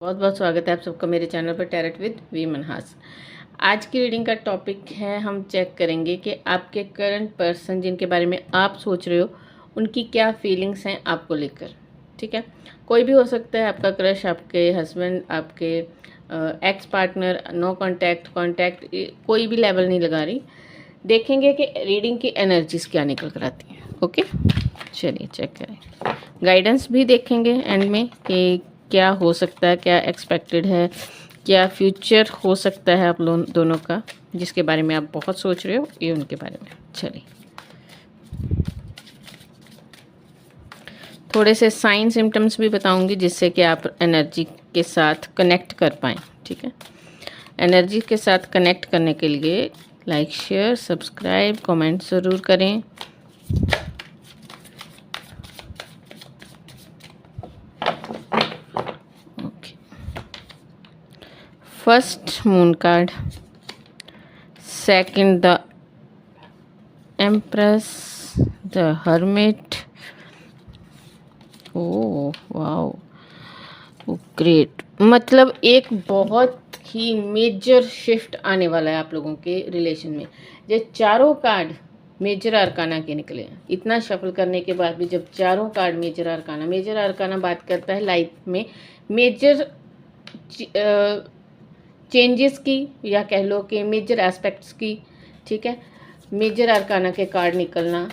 बहुत बहुत स्वागत है आप सबका मेरे चैनल पर टैरेट विद वी मनहास। आज की रीडिंग का टॉपिक है, हम चेक करेंगे कि आपके करंट पर्सन जिनके बारे में आप सोच रहे हो उनकी क्या फीलिंग्स हैं आपको लेकर। ठीक है, कोई भी हो सकता है, आपका क्रश, आपके हस्बैंड, आपके ex partner, no contact, contact, कोई भी लेवल नहीं लगा रही। देखेंगे कि रीडिंग की एनर्जीज क्या निकल कर आती हैं। ओके, चलिए चेक करें। गाइडेंस भी देखेंगे एंड में कि क्या हो सकता है, क्या एक्सपेक्टेड है, क्या फ्यूचर हो सकता है आप लोग दोनों का, जिसके बारे में आप बहुत सोच रहे हो, ये उनके बारे में। चलिए, थोड़े से साइन सिम्टम्स भी बताऊंगी जिससे कि आप एनर्जी के साथ कनेक्ट कर पाएँ। ठीक है, एनर्जी के साथ कनेक्ट करने के लिए लाइक, शेयर, सब्सक्राइब, कमेंट ज़रूर करें। First moon card, second the empress, the hermit. Oh wow, great. मतलब एक बहुत ही मेजर शिफ्ट आने वाला है आप लोगों के रिलेशन में। ये चारों कार्ड मेजर आर्काना के निकले हैं। इतना शफल करने के बाद भी जब चारों कार्ड मेजर आर्काना बात करता है लाइफ में मेजर चेंजेस की, या कह लो कि मेजर एस्पेक्ट्स की। ठीक है, मेजर आर्काना के कार्ड निकलना,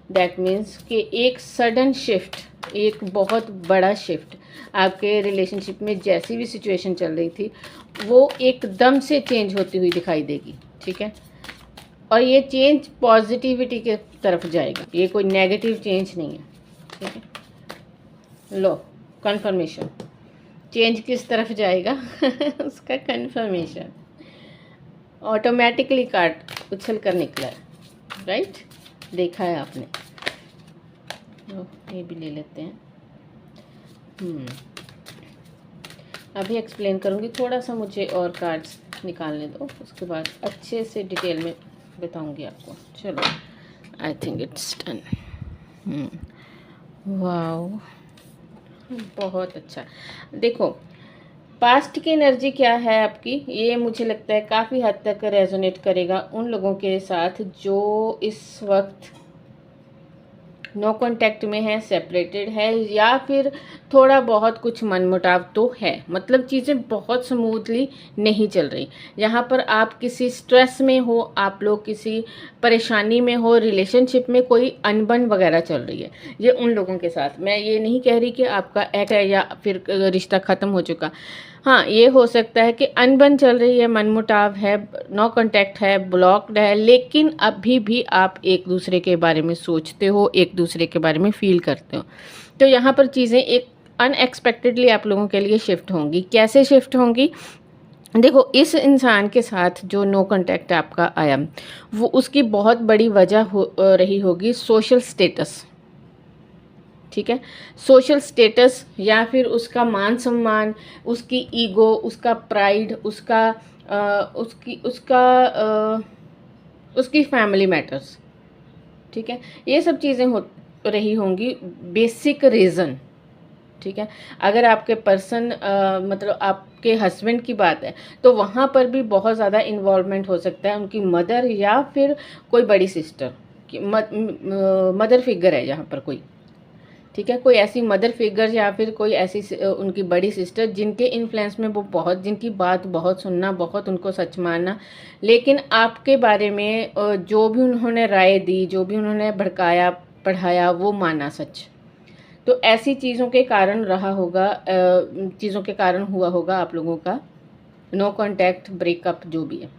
दैट मीन्स कि एक सडन शिफ्ट, एक बहुत बड़ा शिफ्ट आपके रिलेशनशिप में, जैसी भी सिचुएशन चल रही थी वो एकदम से चेंज होती हुई दिखाई देगी। ठीक है, और ये चेंज पॉजिटिविटी के तरफ जाएगा, ये कोई नेगेटिव चेंज नहीं है। ठीक है, लो कंफर्मेशन, चेंज किस तरफ जाएगा उसका कंफर्मेशन ऑटोमेटिकली कार्ड उछल कर निकला है। राइट, देखा है आपने। ये भी ले लेते हैं। अभी एक्सप्लेन करूँगी, थोड़ा सा मुझे और कार्ड्स निकालने दो, उसके बाद अच्छे से डिटेल में बताऊँगी आपको। चलो, I think it's done. Wow, बहुत अच्छा। देखो, पास्ट की एनर्जी क्या है आपकी, ये मुझे लगता है काफ़ी हद तक रेजोनेट करेगा उन लोगों के साथ जो इस वक्त नो कांटेक्ट में है, सेपरेटेड है, या फिर थोड़ा बहुत कुछ मनमुटाव तो है। मतलब चीज़ें बहुत स्मूथली नहीं चल रही। यहाँ पर आप किसी स्ट्रेस में हो, आप लोग किसी परेशानी में हो, रिलेशनशिप में कोई अनबन वगैरह चल रही है। ये उन लोगों के साथ, मैं ये नहीं कह रही कि आपका एक्ट है या फिर रिश्ता ख़त्म हो चुका। हाँ, ये हो सकता है कि अनबन चल रही है, मनमुटाव है, नो कांटेक्ट है, ब्लॉक्ड है, लेकिन अभी भी आप एक दूसरे के बारे में सोचते हो, एक दूसरे के बारे में फील करते हो। तो यहाँ पर चीज़ें एक अनएक्सपेक्टेडली आप लोगों के लिए शिफ्ट होंगी। कैसे शिफ्ट होंगी? देखो, इस इंसान के साथ जो नो कांटेक्ट आपका आया, वो उसकी बहुत बड़ी वजह रही होगी सोशल स्टेटस। ठीक है, सोशल स्टेटस, या फिर उसका मान सम्मान, उसकी ईगो, उसका प्राइड, उसकी फैमिली मैटर्स। ठीक है, ये सब चीज़ें हो रही होंगी बेसिक रीज़न। ठीक है, अगर आपके पर्सन मतलब आपके हस्बैंड की बात है तो वहाँ पर भी बहुत ज़्यादा इन्वॉल्वमेंट हो सकता है उनकी मदर, या फिर कोई बड़ी सिस्टर की मदर फिगर है यहाँ पर कोई। ठीक है, कोई ऐसी मदर फिगर या फिर कोई ऐसी उनकी बड़ी सिस्टर जिनके इन्फ्लुएंस में वो बहुत, जिनकी बात बहुत सुनना, बहुत उनको सच मानना, लेकिन आपके बारे में जो भी उन्होंने राय दी, जो भी उन्होंने भड़काया पढ़ाया, वो माना सच। तो ऐसी चीज़ों के कारण रहा होगा, चीज़ों के कारण हुआ होगा आप लोगों का नो कांटेक्ट, ब्रेकअप, जो भी है।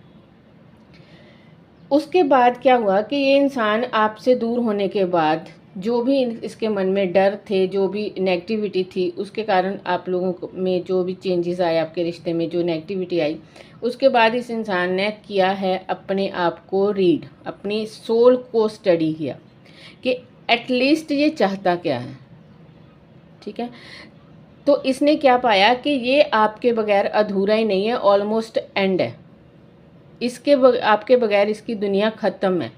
उसके बाद क्या हुआ कि ये इंसान आपसे दूर होने के बाद जो भी इसके मन में डर थे, जो भी नेगेटिविटी थी, उसके कारण आप लोगों में जो भी चेंजेस आए, आपके रिश्ते में जो नेगेटिविटी आई, उसके बाद इस इंसान ने किया है अपने आप को रीड, अपनी सोल को स्टडी किया कि एटलीस्ट ये चाहता क्या है। ठीक है, तो इसने क्या पाया कि ये आपके बगैर अधूरा ही नहीं है, ऑलमोस्ट एंड है। आपके बगैर इसकी दुनिया ख़त्म है।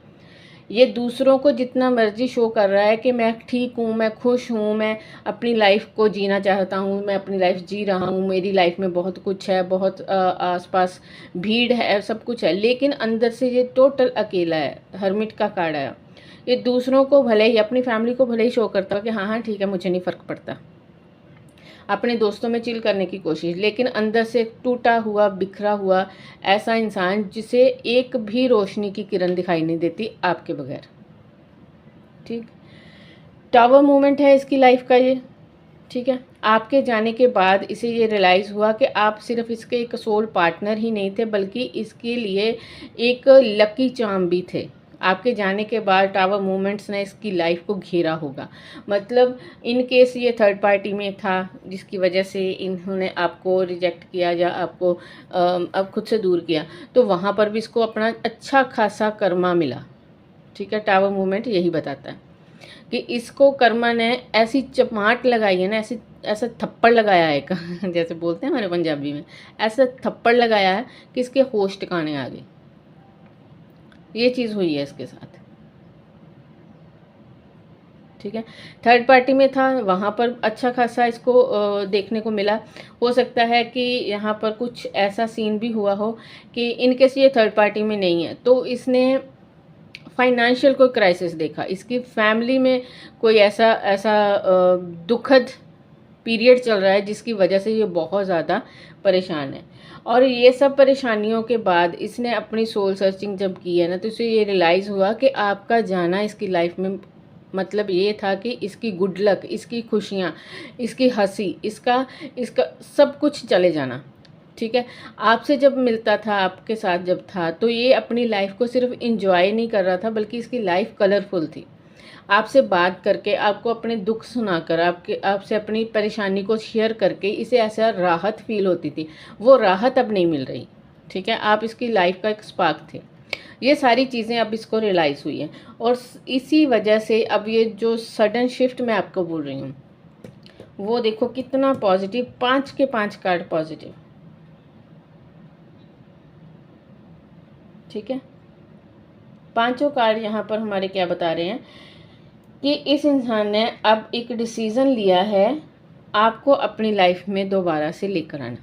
ये दूसरों को जितना मर्जी शो कर रहा है कि मैं ठीक हूँ, मैं खुश हूँ, मैं अपनी लाइफ को जीना चाहता हूँ, मैं अपनी लाइफ जी रहा हूँ, मेरी लाइफ में बहुत कुछ है, बहुत आसपास भीड़ है, सब कुछ है, लेकिन अंदर से ये टोटल अकेला है, हर्मिट का कार्ड है। ये दूसरों को भले ही, अपनी फैमिली को भले ही शो करता है कि हाँ हाँ ठीक है, मुझे नहीं फ़र्क पड़ता, अपने दोस्तों में चिल करने की कोशिश, लेकिन अंदर से टूटा हुआ, बिखरा हुआ ऐसा इंसान जिसे एक भी रोशनी की किरण दिखाई नहीं देती आपके बगैर। ठीक, टावर मूवमेंट है इसकी लाइफ का ये। ठीक है, आपके जाने के बाद इसे ये रियलाइज़ हुआ कि आप सिर्फ इसके एक सोल पार्टनर ही नहीं थे, बल्कि इसके लिए एक लकी चार्म भी थे। आपके जाने के बाद टावर मूवमेंट्स ने इसकी लाइफ को घेरा होगा। मतलब इन केस ये थर्ड पार्टी में था जिसकी वजह से इन्होंने आपको रिजेक्ट किया या आपको अब खुद से दूर किया, तो वहाँ पर भी इसको अपना अच्छा खासा कर्मा मिला। ठीक है, टावर मूवमेंट यही बताता है कि इसको कर्मा ने ऐसी चमाट लगाई है ना, ऐसी ऐसा थप्पड़ लगाया है जैसे बोलते हैं हमारे पंजाबी में, ऐसा थप्पड़ लगाया है कि इसके होश ठिकाने आ गए। ये चीज़ हुई है इसके साथ। ठीक है, थर्ड पार्टी में था, वहाँ पर अच्छा खासा इसको देखने को मिला। हो सकता है कि यहाँ पर कुछ ऐसा सीन भी हुआ हो कि इनकेस ये थर्ड पार्टी में नहीं है तो इसने फाइनेंशियल कोई क्राइसिस देखा, इसकी फैमिली में कोई ऐसा ऐसा दुखद पीरियड चल रहा है जिसकी वजह से ये बहुत ज़्यादा परेशान है। और ये सब परेशानियों के बाद इसने अपनी सोल सर्चिंग जब की है ना, तो इसे ये रियलाइज़ हुआ कि आपका जाना इसकी लाइफ में मतलब ये था कि इसकी गुड लक, इसकी खुशियाँ, इसकी हंसी, इसका इसका सब कुछ चले जाना। ठीक है, आपसे जब मिलता था, आपके साथ जब था, तो ये अपनी लाइफ को सिर्फ इंजॉय नहीं कर रहा था, बल्कि इसकी लाइफ कलरफुल थी। आपसे बात करके, आपको अपने दुख सुनाकर, आपसे अपनी परेशानी को शेयर करके इसे ऐसा राहत फील होती थी। वो राहत अब नहीं मिल रही। ठीक है, आप इसकी लाइफ का एक स्पार्क थे। ये सारी चीज़ें अब इसको रियलाइज़ हुई हैं, और इसी वजह से अब ये जो सडन शिफ्ट मैं आपको बोल रही हूँ वो देखो कितना पॉजिटिव, 5 के 5 कार्ड पॉजिटिव। ठीक है, पांचों कार्ड यहाँ पर हमारे क्या बता रहे हैं कि इस इंसान ने अब एक डिसीज़न लिया है आपको अपनी लाइफ में दोबारा से लेकर आना।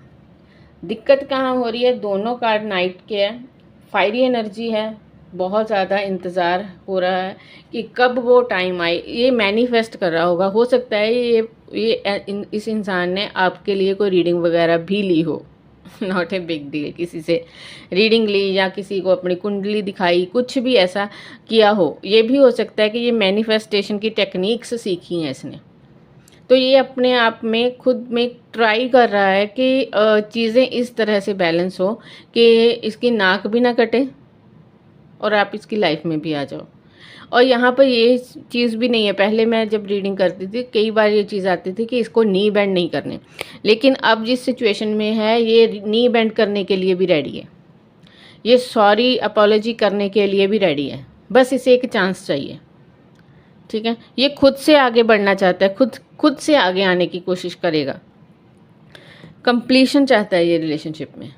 दिक्कत कहाँ हो रही है, दोनों कार्ड नाइट के हैं, फायरी एनर्जी है, बहुत ज़्यादा इंतज़ार हो रहा है कि कब वो टाइम आए। ये मैनिफेस्ट कर रहा होगा, हो सकता है इस इंसान ने आपके लिए कोई रीडिंग वगैरह भी ली हो, नॉट ए बिग डील, किसी से रीडिंग ली या किसी को अपनी कुंडली दिखाई, कुछ भी ऐसा किया हो। ये भी हो सकता है कि ये मैनिफेस्टेशन की टेक्निक्स सीखी हैं इसने, तो ये अपने आप में खुद में ट्राई कर रहा है कि चीज़ें इस तरह से बैलेंस हो कि इसकी नाक भी ना कटे और आप इसकी लाइफ में भी आ जाओ। और यहाँ पर ये चीज़ भी नहीं है, पहले मैं जब रीडिंग करती थी कई बार ये चीज़ आती थी कि इसको नी बेंड नहीं करने, लेकिन अब जिस सिचुएशन में है ये नी बेंड करने के लिए भी रेडी है, ये सॉरी अपॉलॉजी करने के लिए भी रेडी है, बस इसे एक चांस चाहिए। ठीक है, ये खुद से आगे बढ़ना चाहता है, खुद से आगे आने की कोशिश करेगा, कंप्लीशन चाहता है ये रिलेशनशिप में।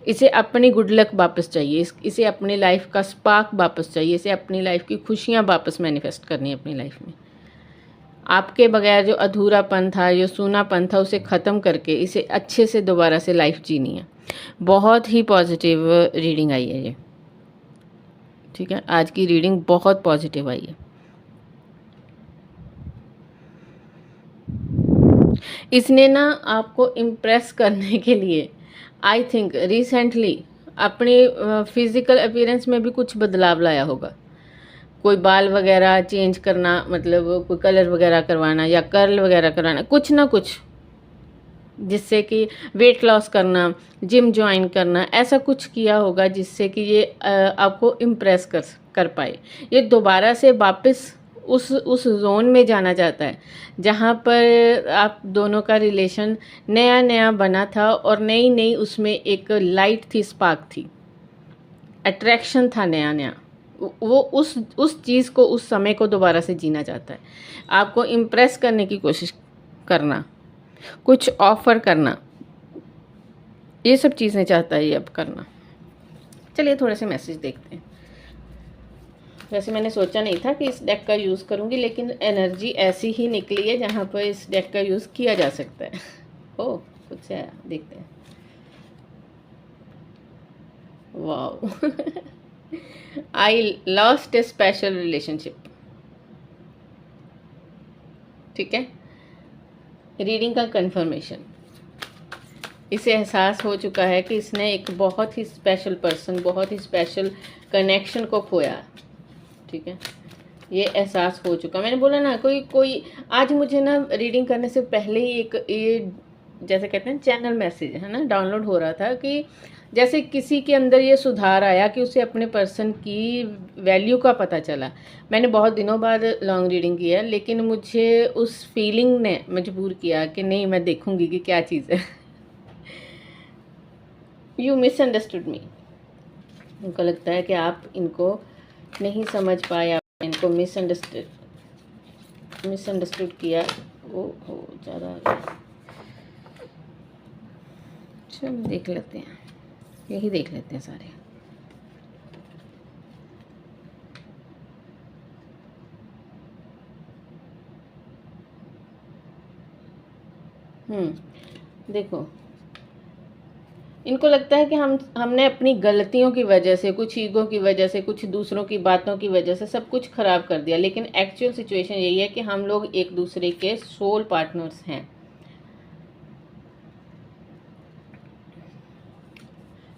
इसे अपनी गुड लक वापस चाहिए, इसे अपनी लाइफ का स्पार्क वापस चाहिए, इसे अपनी लाइफ की खुशियाँ वापस मैनिफेस्ट करनी है अपनी लाइफ में। आपके बगैर जो अधूरापन था, जो सूनापन था, उसे ख़त्म करके इसे अच्छे से दोबारा से लाइफ जीनी है। बहुत ही पॉजिटिव रीडिंग आई है ये। ठीक है, आज की रीडिंग बहुत पॉजिटिव आई है। इसने ना आपको इम्प्रेस करने के लिए आई थिंक रिसेंटली अपनी फिज़िकल अपीयरेंस में भी कुछ बदलाव लाया होगा। कोई बाल वगैरह चेंज करना, मतलब कोई कलर वगैरह करवाना या कर्ल वगैरह कराना, कुछ ना कुछ, जिससे कि वेट लॉस करना, जिम ज्वाइन करना, ऐसा कुछ किया होगा जिससे कि ये आपको इम्प्रेस कर पाए। ये दोबारा से वापस उस जोन में जाना चाहता है जहाँ पर आप दोनों का रिलेशन नया नया बना था और नई नई उसमें एक लाइट थी, स्पार्क थी, अट्रैक्शन था नया नया। वो उस चीज़ को, उस समय को दोबारा से जीना चाहता है। आपको इम्प्रेस करने की कोशिश करना, कुछ ऑफ़र करना, ये सब चीज़ें चाहता है ये अब करना। चलिए थोड़े से मैसेज देखते हैं। वैसे मैंने सोचा नहीं था कि इस डेक का यूज़ करूँगी, लेकिन एनर्जी ऐसी ही निकली है जहाँ पर इस डेक का यूज़ किया जा सकता है। ओह, कुछ आया, देखते हैं। Wow. I lost A special relationship. ठीक है, रीडिंग का कंफर्मेशन। इसे एहसास हो चुका है कि इसने एक बहुत ही स्पेशल पर्सन, बहुत ही स्पेशल कनेक्शन को खोया। ठीक है, ये एहसास हो चुका। मैंने बोला ना, कोई आज मुझे ना रीडिंग करने से पहले ही एक ये जैसे कहते हैं चैनल मैसेज है ना, डाउनलोड हो रहा था कि जैसे किसी के अंदर ये सुधार आया कि उसे अपने पर्सन की वैल्यू का पता चला। मैंने बहुत दिनों बाद लॉन्ग रीडिंग की है, लेकिन मुझे उस फीलिंग ने मजबूर किया कि नहीं, मैं देखूंगी कि क्या चीज़ है। यू मिसअंडरस्टूड मी। उनको लगता है कि आप इनको नहीं समझ पाए, आपने इनको मिसअंडरस्टूड किया। वो हो ज़्यादा आ गया। चलो देख लेते हैं, यही देख लेते हैं सारे। देखो, इनको लगता है कि हमने अपनी गलतियों की वजह से, कुछ ईगो की वजह से, कुछ दूसरों की बातों की वजह से सब कुछ खराब कर दिया, लेकिन एक्चुअल सिचुएशन यही है कि हम लोग एक दूसरे के सोल पार्टनर्स हैं।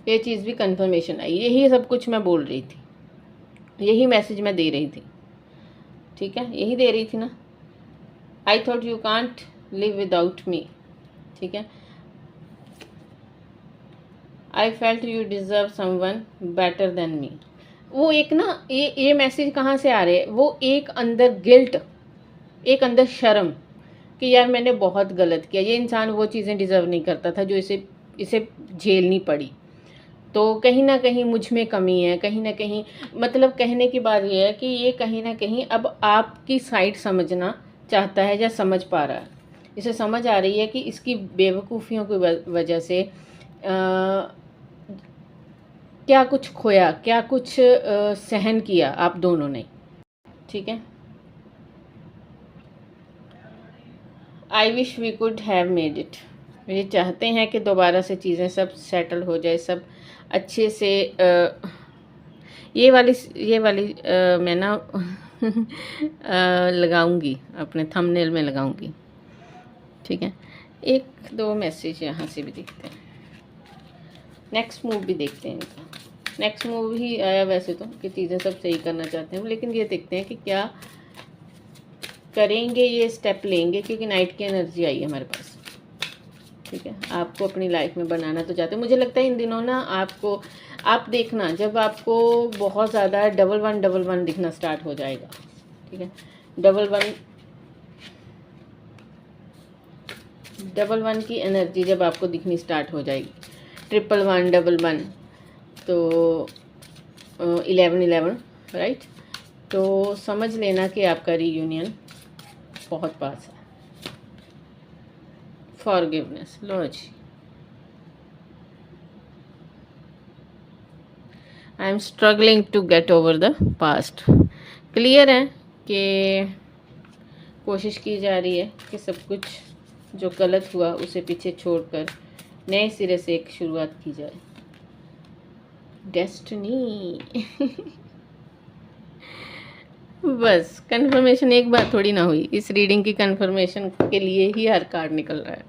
ये चीज़ भी कंफर्मेशन आई। यही सब कुछ मैं बोल रही थी, यही मैसेज मैं दे रही थी। ठीक है, यही दे रही थी ना। I thought you can't live without me. ठीक है, I felt you deserve someone better than me. वो एक ना, ये मैसेज कहाँ से आ रहे हैं, वो एक अंदर गिल्ट, एक अंदर शर्म कि यार मैंने बहुत गलत किया, ये इंसान वो चीज़ें डिज़र्व नहीं करता था जो इसे झेलनी पड़ी। तो कहीं ना कहीं मुझ में कमी है, कहीं ना कहीं, मतलब कहने की बात ये है कि ये कहीं ना कहीं अब आपकी साइड समझना चाहता है या समझ पा रहा है। इसे समझ आ रही है कि इसकी बेवकूफ़ियों की वजह से क्या कुछ खोया, क्या कुछ सहन किया आप दोनों ने। ठीक है, I wish we could have made it. ये चाहते हैं कि दोबारा से चीज़ें सब सेटल हो जाए, सब अच्छे से। ये वाली मैं ना लगाऊंगी, अपने थंबनेल में लगाऊंगी। ठीक है, एक दो मैसेज यहाँ से भी देखते हैं, नेक्स्ट मूव भी देखते हैं इनका। नेक्स्ट मूव ही आया वैसे तो कि चीज़ें सब सही करना चाहते हैं, लेकिन ये देखते हैं कि क्या करेंगे, ये स्टेप लेंगे, क्योंकि नाइट की एनर्जी आई है हमारे पास। ठीक है, आपको अपनी लाइफ में बनाना तो चाहते हैं। मुझे लगता है इन दिनों ना आप देखना, जब आपको बहुत ज़्यादा डबल वन दिखना स्टार्ट हो जाएगा। ठीक है, डबल वन की एनर्जी जब आपको दिखनी स्टार्ट हो जाएगी, 111 11 तो 11 राइट, तो समझ लेना कि आपका रीयूनियन बहुत पास है। फॉरगिवनेस, लो जी। I am struggling to get over the past. Clear है कि कोशिश की जा रही है कि सब कुछ जो गलत हुआ उसे पीछे छोड़कर नए सिरे से एक शुरुआत की जाए। डेस्टिनी। बस कंफर्मेशन एक बार थोड़ी ना हुई, इस रीडिंग की कंफर्मेशन के लिए ही हर कार्ड निकल रहा है।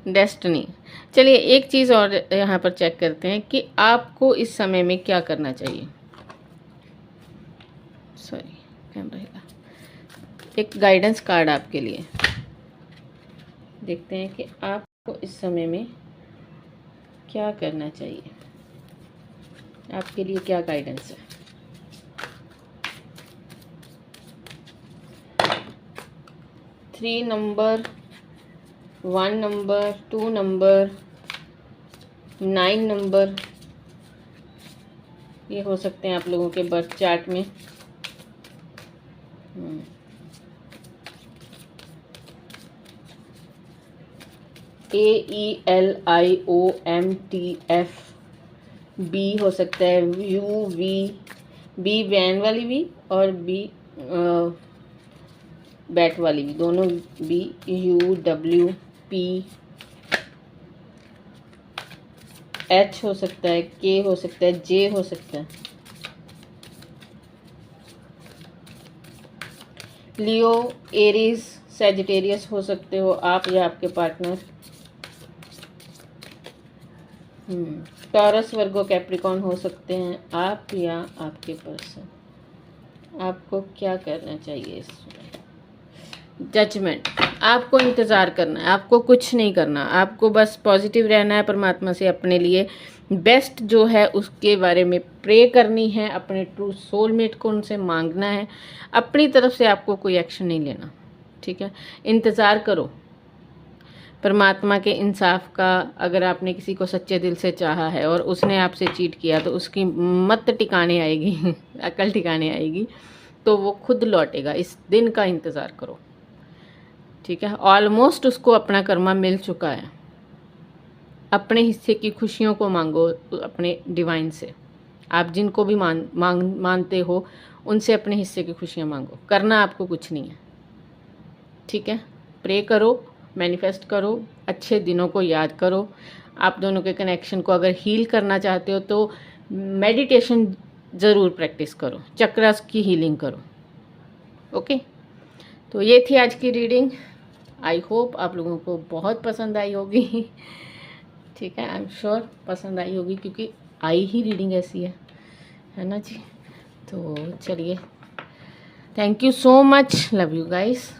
डेस्टिनी। चलिए एक चीज़ और यहाँ पर चेक करते हैं कि आपको इस समय में क्या करना चाहिए। सॉरी, कैमरा हिला। एक गाइडेंस कार्ड आपके लिए, देखते हैं कि आपको इस समय में क्या करना चाहिए, आपके लिए क्या गाइडेंस है। 3 नंबर, 1 नंबर, 2 नंबर, 9 नंबर, ये हो सकते हैं आप लोगों के बर्थ चार्ट में। AELIOMTF, B हो सकता है, UV, बी वैन वाली वी और बी बैट वाली वी, दोनों B, U W P H हो सकता है, के हो सकता है, जे हो सकता है। लियो, एरीज, सैजिटेरियस हो सकते हो आप या आपके पार्टनर। टॉरस, वर्गो, कैप्रिकॉन हो सकते हैं आप या आपके पर्सन। आपको क्या करना चाहिए इसमें? जजमेंट। आपको इंतज़ार करना है, आपको कुछ नहीं करना, आपको बस पॉजिटिव रहना है, परमात्मा से अपने लिए बेस्ट जो है उसके बारे में प्रे करनी है, अपने ट्रू सोलमेट को उनसे मांगना है। अपनी तरफ से आपको कोई एक्शन नहीं लेना, ठीक है? इंतज़ार करो परमात्मा के इंसाफ का। अगर आपने किसी को सच्चे दिल से चाहा है और उसने आपसे चीट किया तो उसकी मत ठिकाने आएगी अकल ठिकाने आएगी, तो वो खुद लौटेगा। इस दिन का इंतज़ार करो, ठीक है? ऑलमोस्ट उसको अपना कर्मा मिल चुका है। अपने हिस्से की खुशियों को मांगो अपने डिवाइन से। आप जिनको भी मानते हो उनसे अपने हिस्से की खुशियाँ मांगो। करना आपको कुछ नहीं है, ठीक है? प्रे करो, मैनिफेस्ट करो, अच्छे दिनों को याद करो। आप दोनों के कनेक्शन को अगर हील करना चाहते हो तो मेडिटेशन ज़रूर प्रैक्टिस करो, चक्रास की हीलिंग करो। ओके, तो ये थी आज की रीडिंग। आई होप आप लोगों को बहुत पसंद आई होगी ठीक है, आई एम श्योर पसंद आई होगी क्योंकि आई ही रीडिंग ऐसी है ना जी। तो चलिए, thank you so much, love you guys.